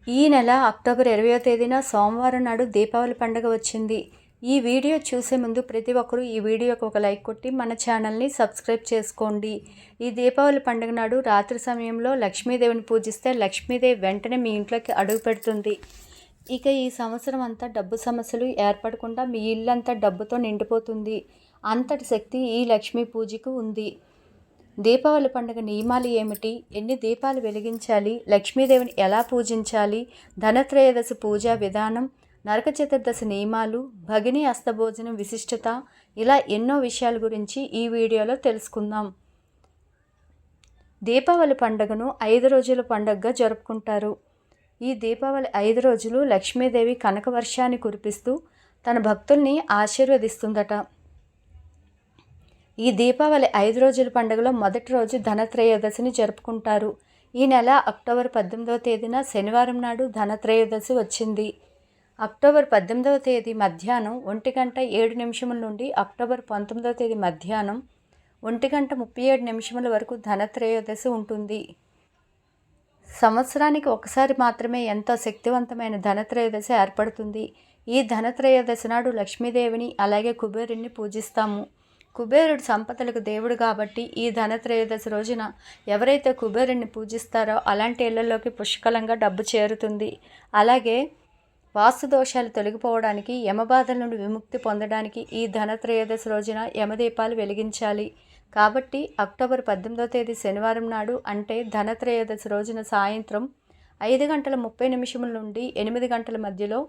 ఈ నెల అక్టోబర్ 20వ తేదీన సోమవారం నాడు దీపావళి పండుగ వచ్చింది. ఈ వీడియో చూసే ముందు ప్రతి ఒక్కరూ ఈ వీడియోకి ఒక లైక్ కొట్టి మన ఛానల్ని సబ్స్క్రైబ్ చేసుకోండి. ఈ దీపావళి పండుగ నాడు రాత్రి సమయంలో లక్ష్మీదేవిని పూజిస్తే లక్ష్మీదేవి వెంటనే మీ ఇంట్లోకి అడుగు పెడుతుంది. ఇక ఈ సంవత్సరం అంతా డబ్బు సమస్యలు ఏర్పడకుండా మీ ఇల్లంతా డబ్బుతో నిండిపోతుంది. అంతటి శక్తి ఈ లక్ష్మీ పూజకు ఉంది. దీపావళి పండుగ నియమాలు ఏమిటి, ఎన్ని దీపాలు వెలిగించాలి, లక్ష్మీదేవిని ఎలా పూజించాలి, ధనత్రయోదశి పూజా విధానం, నరక చతుర్దశి నియమాలు, భగిని అస్తభోజనం విశిష్టత, ఇలా ఎన్నో విషయాల గురించి ఈ వీడియోలో తెలుసుకుందాం. దీపావళి పండుగను 5 రోజుల పండుగగా జరుపుకుంటారు. ఈ దీపావళి 5 రోజులు లక్ష్మీదేవి కనక వర్షాన్ని కురిపిస్తూ తన భక్తుల్ని ఆశీర్వదిస్తుందట. ఈ దీపావళి 5 రోజుల పండుగలో మొదటి రోజు ధనత్రయోదశిని జరుపుకుంటారు. ఈ నెల అక్టోబర్ 18వ తేదీన శనివారం నాడు ధనత్రయోదశి వచ్చింది. అక్టోబర్ 18వ తేదీ మధ్యాహ్నం 1:07 నుండి అక్టోబర్ 19వ తేదీ మధ్యాహ్నం 1:37 వరకు ధనత్రయోదశి ఉంటుంది. సంవత్సరానికి ఒకసారి మాత్రమే ఎంతో శక్తివంతమైన ధనత్రయోదశి ఏర్పడుతుంది. ఈ ధనత్రయోదశి నాడు లక్ష్మీదేవిని అలాగే కుబేరుని పూజిస్తాము. కుబేరుడు సంపదలకు దేవుడు కాబట్టి ఈ ధనత్రయోదశి రోజున ఎవరైతే కుబేరుని పూజిస్తారో అలాంటి ఇళ్లలోకి పుష్కలంగా డబ్బు చేరుతుంది. అలాగే వాస్తు దోషాలు తొలగిపోవడానికి, యమబాధల నుండి విముక్తి పొందడానికి ఈ ధనత్రయోదశి రోజున యమదీపాలు వెలిగించాలి. కాబట్టి అక్టోబర్ 18వ తేదీ శనివారం నాడు అంటే ధనత్రయోదశి రోజున సాయంత్రం 5:30 నుండి 8 గంటల మధ్యలో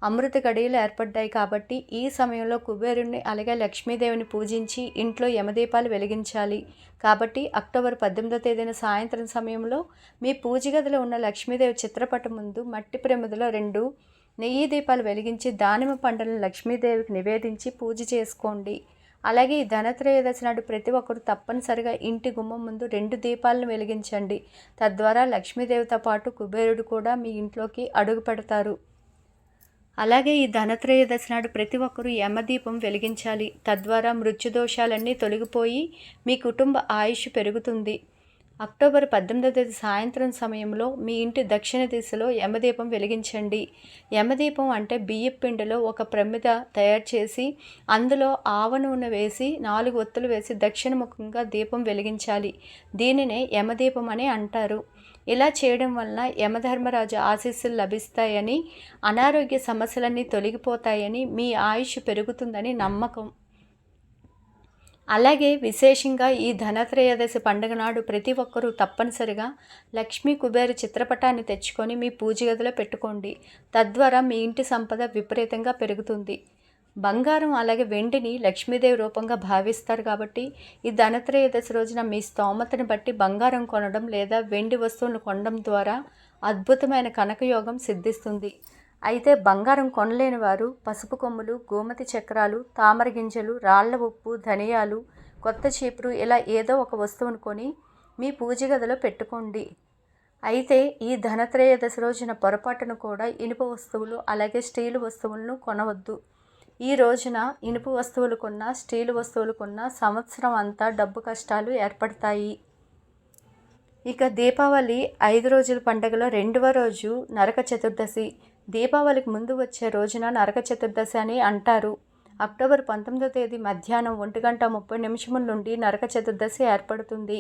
అమృత గడియలు ఏర్పడ్డాయి. కాబట్టి ఈ సమయంలో కుబేరుణ్ణి అలాగే లక్ష్మీదేవిని పూజించి ఇంట్లో యమదీపాలు వెలిగించాలి. కాబట్టి అక్టోబర్ 18వ తేదీన సాయంత్రం సమయంలో మీ పూజ గదిలో ఉన్న లక్ష్మీదేవి చిత్రపటం ముందు మట్టి ప్రమిదలో 2 నెయ్యి దీపాలు వెలిగించి దానిమ్మ పండులను లక్ష్మీదేవికి నివేదించి పూజ చేసుకోండి. అలాగే ఈ ధనత్రయోదశి నాడు ప్రతి ఒక్కరు తప్పనిసరిగా ఇంటి గుమ్మం ముందు 2 దీపాలను వెలిగించండి. తద్వారా లక్ష్మీదేవితో పాటు కుబేరుడు కూడా మీ ఇంట్లోకి అడుగు పెడతారు. అలాగే ఈ ధనత్రయోదశి నాడు ప్రతి ఒక్కరూ యమదీపం వెలిగించాలి. తద్వారా మృత్యుదోషాలన్నీ తొలగిపోయి మీ కుటుంబ ఆయుష్ పెరుగుతుంది. అక్టోబర్ 18వ తేదీ సాయంత్రం సమయంలో మీ ఇంటి దక్షిణ దిశలో యమదీపం వెలిగించండి. యమదీపం అంటే బియ్యపు పిండిలో ఒక ప్రమిద తయారు చేసి అందులో ఆవ నూనె వేసి 4 ఒత్తులు వేసి దక్షిణముఖంగా దీపం వెలిగించాలి. దీనినే యమదీపం అని అంటారు. ఇలా చేయడం వలన యమధర్మరాజు ఆశీస్సులు లభిస్తాయని, అనారోగ్య సమస్యలన్నీ తొలగిపోతాయని, మీ ఆయుష్ పెరుగుతుందని నమ్మకం. అలాగే విశేషంగా ఈ ధనత్రయోదశి పండుగ నాడు ప్రతి ఒక్కరూ తప్పనిసరిగా లక్ష్మీ కుబేర చిత్రపటాన్ని తెచ్చుకొని మీ పూజ గదిలో పెట్టుకోండి. తద్వారా మీ ఇంటి సంపద విపరీతంగా పెరుగుతుంది. బంగారం అలాగే వెండిని లక్ష్మీదేవి రూపంగా భావిస్తారు. కాబట్టి ఈ ధనత్రయోదశి రోజున మీ స్తోమతను బట్టి బంగారం కొనడం లేదా వెండి వస్తువులను కొనడం ద్వారా అద్భుతమైన కనకయోగం సిద్ధిస్తుంది. అయితే బంగారం కొనలేని వారు పసుపు కొమ్ములు, గోమతి చక్రాలు, తామర గింజలు, రాళ్ల ఉప్పు, ధనియాలు, కొత్త చీపురు ఇలా ఏదో ఒక వస్తువును కొని మీ పూజ గదిలో పెట్టుకోండి. అయితే ఈ ధనత్రయోదశి రోజున పొరపాటును కూడా ఇనుప వస్తువులు అలాగే స్టీలు వస్తువులను కొనవద్దు. ఈ రోజున ఇనుప వస్తువులు కొన్నా, స్టీలు వస్తువులు కొన్నా సంవత్సరం అంతా డబ్బు కష్టాలు ఏర్పడతాయి. ఇక దీపావళి 5 రోజుల పండుగలో 2వ రోజు నరక చతుర్దశి. దీపావళికి ముందు వచ్చే రోజున నరక చతుర్దశి అని అంటారు. అక్టోబర్ 19వ తేదీ మధ్యాహ్నం 1:30 నుండి నరక చతుర్దశి ఏర్పడుతుంది.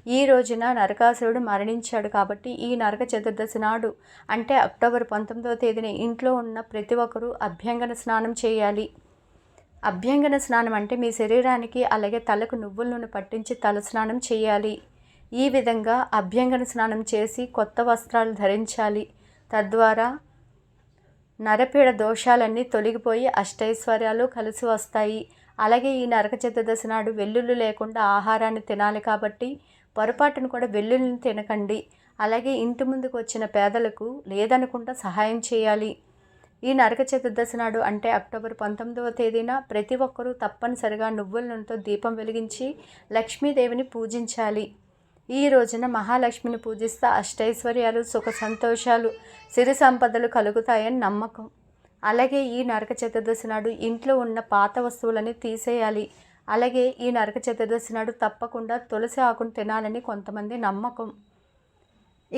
ఈ రోజున నరకాసురుడు మరణించాడు. కాబట్టి ఈ నరక చతుర్దశి నాడు అంటే అక్టోబర్ 19వ తేదీన ఇంట్లో ఉన్న ప్రతి ఒక్కరూ అభ్యంగన స్నానం చేయాలి. అభ్యంగన స్నానం అంటే మీ శరీరానికి అలాగే తలకు నువ్వుల నూనె పట్టించి తల స్నానం చేయాలి. ఈ విధంగా అభ్యంగన స్నానం చేసి కొత్త వస్త్రాలు ధరించాలి. తద్వారా నరపీడ దోషాలన్నీ తొలగిపోయి అష్టైశ్వర్యాలు కలిసి వస్తాయి. అలాగే ఈ నరక చతుర్దశి నాడు వెల్లుల్లి లేకుండా ఆహారాన్ని తినాలి. కాబట్టి పొరపాటును కూడా వెల్లుల్లిని తినకండి. అలాగే ఇంటి ముందుకు వచ్చిన పేదలకు లేదనుకుంటా సహాయం చేయాలి. ఈ నరక చతుర్దశి నాడు అంటే అక్టోబర్ 19వ తేదీన ప్రతి ఒక్కరూ తప్పనిసరిగా నువ్వుల నూనెతో దీపం వెలిగించి లక్ష్మీదేవిని పూజించాలి. ఈ రోజున మహాలక్ష్మిని పూజిస్తే అష్టైశ్వర్యాలు, సుఖ సంతోషాలు, సిరి సంపదలు కలుగుతాయని నమ్మకం. అలాగే ఈ నరక చతుర్దశి నాడు ఇంట్లో ఉన్న పాత వస్తువులని తీసేయాలి. అలాగే ఈ నరక చతుర్దశి నాడు తప్పకుండా తులసి ఆకును తినాలని కొంతమంది నమ్మకం.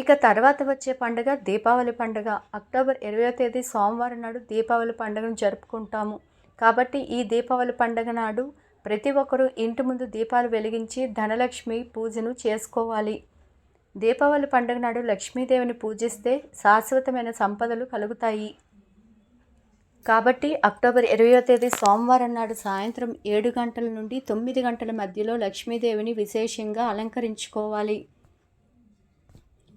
ఇక తర్వాత వచ్చే పండుగ దీపావళి పండుగ. అక్టోబర్ 20వ తేదీ సోమవారం నాడు దీపావళి పండుగను జరుపుకుంటాము. కాబట్టి ఈ దీపావళి పండుగ నాడు ప్రతి ఒక్కరూ ఇంటి ముందు దీపాలు వెలిగించి ధనలక్ష్మి పూజను చేసుకోవాలి. దీపావళి పండుగ నాడు లక్ష్మీదేవిని పూజిస్తే శాశ్వతమైన సంపదలు కలుగుతాయి. కాబట్టి అక్టోబర్ 20వ తేదీ సోమవారం నాడు సాయంత్రం 7 గంటల నుండి 9 గంటల మధ్యలో లక్ష్మీదేవిని విశేషంగా అలంకరించుకోవాలి.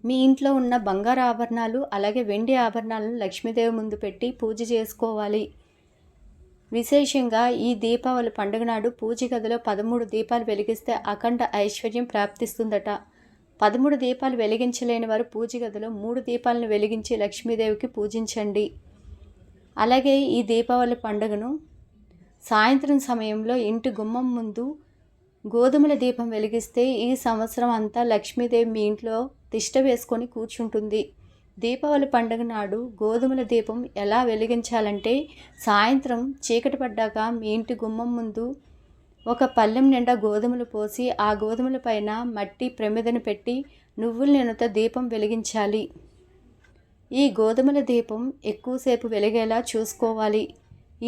మీ ఇంట్లో ఉన్న బంగారు ఆభరణాలు అలాగే వెండి ఆభరణాలను లక్ష్మీదేవి ముందు పెట్టి పూజ చేసుకోవాలి. విశేషంగా ఈ దీపావళి పండుగ నాడు పూజ గదిలో 13 దీపాలు వెలిగిస్తే అఖండ ఐశ్వర్యం ప్రాప్తిస్తుందట. 13 దీపాలు వెలిగించలేని వారు పూజ గదిలో 3 దీపాలను వెలిగించి లక్ష్మీదేవికి పూజించండి. అలాగే ఈ దీపావళి పండుగను సాయంత్రం సమయంలో ఇంటి గుమ్మం ముందు గోధుమల దీపం వెలిగిస్తే ఈ సంవత్సరం అంతా లక్ష్మీదేవి మీ ఇంట్లో తిష్ట వేసుకొని కూర్చుంటుంది. దీపావళి పండుగ నాడు గోధుమల దీపం ఎలా వెలిగించాలంటే సాయంత్రం చీకటి పడ్డాక మీ ఇంటి గుమ్మం ముందు ఒక పళ్ళెం నిండా గోధుమలు పోసి ఆ గోధుమల పైన మట్టి ప్రమిదను పెట్టి నువ్వుల నూనెతో దీపం వెలిగించాలి. ఈ గోధుమల దీపం ఎక్కువసేపు వెలిగేలా చూసుకోవాలి.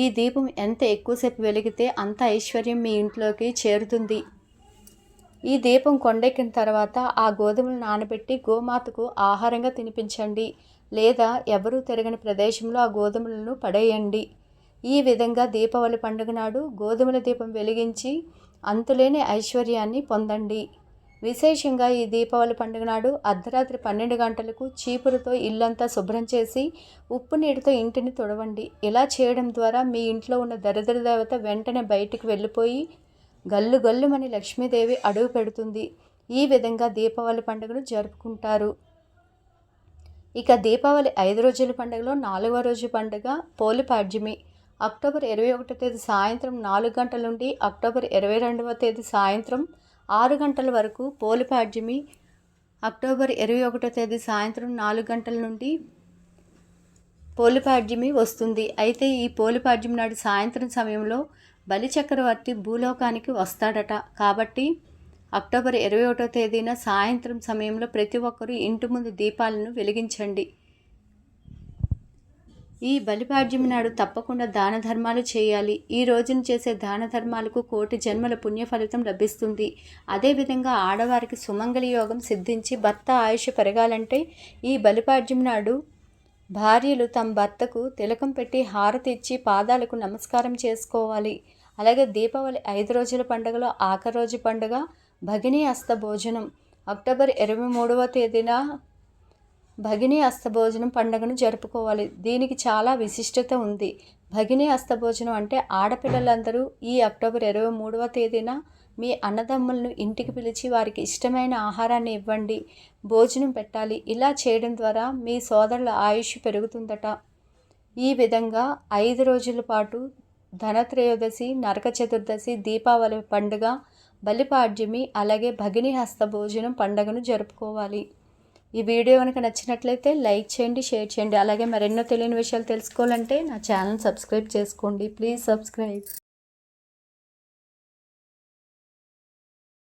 ఈ దీపం ఎంత ఎక్కువసేపు వెలిగితే అంత ఐశ్వర్యం మీ ఇంట్లోకి చేరుతుంది. ఈ దీపం కొండెక్కిన తర్వాత ఆ గోధుమలు నానబెట్టి గోమాతకు ఆహారంగా తినిపించండి, లేదా ఎవరూ తిరగని ప్రదేశంలో ఆ గోధుమలను పడేయండి. ఈ విధంగా దీపావళి పండుగ నాడు గోధుమల దీపం వెలిగించి అంతులేని ఐశ్వర్యాన్ని పొందండి. విశేషంగా ఈ దీపావళి పండుగ నాడు అర్ధరాత్రి 12 గంటలకు చీపురుతో ఇల్లంతా శుభ్రం చేసి ఉప్పు నీటితో ఇంటిని తుడవండి. ఇలా చేయడం ద్వారా మీ ఇంట్లో ఉన్న దరిద్ర దేవత వెంటనే బయటికి వెళ్ళిపోయి గల్లు గల్లుమని లక్ష్మీదేవి అడుగు పెడుతుంది. ఈ విధంగా దీపావళి పండుగను జరుపుకుంటారు. ఇక దీపావళి 5 రోజుల పండుగలో 4వ రోజు పండుగ పోలిపాడ్యమి. అక్టోబర్ 21వ తేదీ సాయంత్రం 4 గంటల నుండి అక్టోబర్ 22వ తేదీ సాయంత్రం 6 గంటల వరకు పోలిపాడ్యమి. అక్టోబర్ 21వ తేదీ సాయంత్రం 4 గంటల నుండి పోలిపాడ్యమి వస్తుంది. అయితే ఈ పోలిపాడ్యమి నాడు సాయంత్రం సమయంలో బలిచక్రవర్తి భూలోకానికి వస్తాడట. కాబట్టి అక్టోబర్ 21వ తేదీన సాయంత్రం సమయంలో ప్రతి ఒక్కరూ ఇంటి ముందు దీపాలను వెలిగించండి. ఈ బలిపాడ్యమి నాడు తప్పకుండా దాన ధర్మాలు చేయాలి. ఈ రోజున చేసే దాన ధర్మాలకు కోటి జన్మల పుణ్య ఫలితం లభిస్తుంది. అదేవిధంగా ఆడవారికి సుమంగళి యోగం సిద్ధించి భర్త ఆయుష్ పెరగాలంటే ఈ బలిపాడ్యమి నాడు భార్యలు తమ భర్తకు తిలకం పెట్టి హారతి ఇచ్చి పాదాలకు నమస్కారం చేసుకోవాలి. అలాగే దీపావళి 5 రోజుల పండుగలో ఆఖరి రోజు పండుగ భగినీ అస్త భోజనం. అక్టోబర్ 23వ తేదీన భగినీ అస్తభోజనం పండుగను జరుపుకోవాలి. దీనికి చాలా విశిష్టత ఉంది. భగినీ అస్తభోజనం అంటే ఆడపిల్లలందరూ ఈ అక్టోబర్ 23వ తేదీన మీ అన్నదమ్ములను ఇంటికి పిలిచి వారికి ఇష్టమైన ఆహారాన్ని ఇవ్వండి, భోజనం పెట్టాలి. ఇలా చేయడం ద్వారా మీ సోదరుల ఆయుష్ పెరుగుతుందట. ఈ విధంగా 5 రోజుల పాటు ధనత్రయోదశి, నరక చతుర్దశి, దీపావళి పండుగ, బలిపాడ్యమి అలాగే భగినీ హస్త భోజనం పండుగను జరుపుకోవాలి. ఈ వీడియో కనుక నచ్చినట్లయితే లైక్ చేయండి, షేర్ చేయండి. అలాగే మరెన్నో తెలియని విషయాలు తెలుసుకోవాలంటే నా ఛానల్ సబ్స్క్రైబ్ చేసుకోండి. Please subscribe.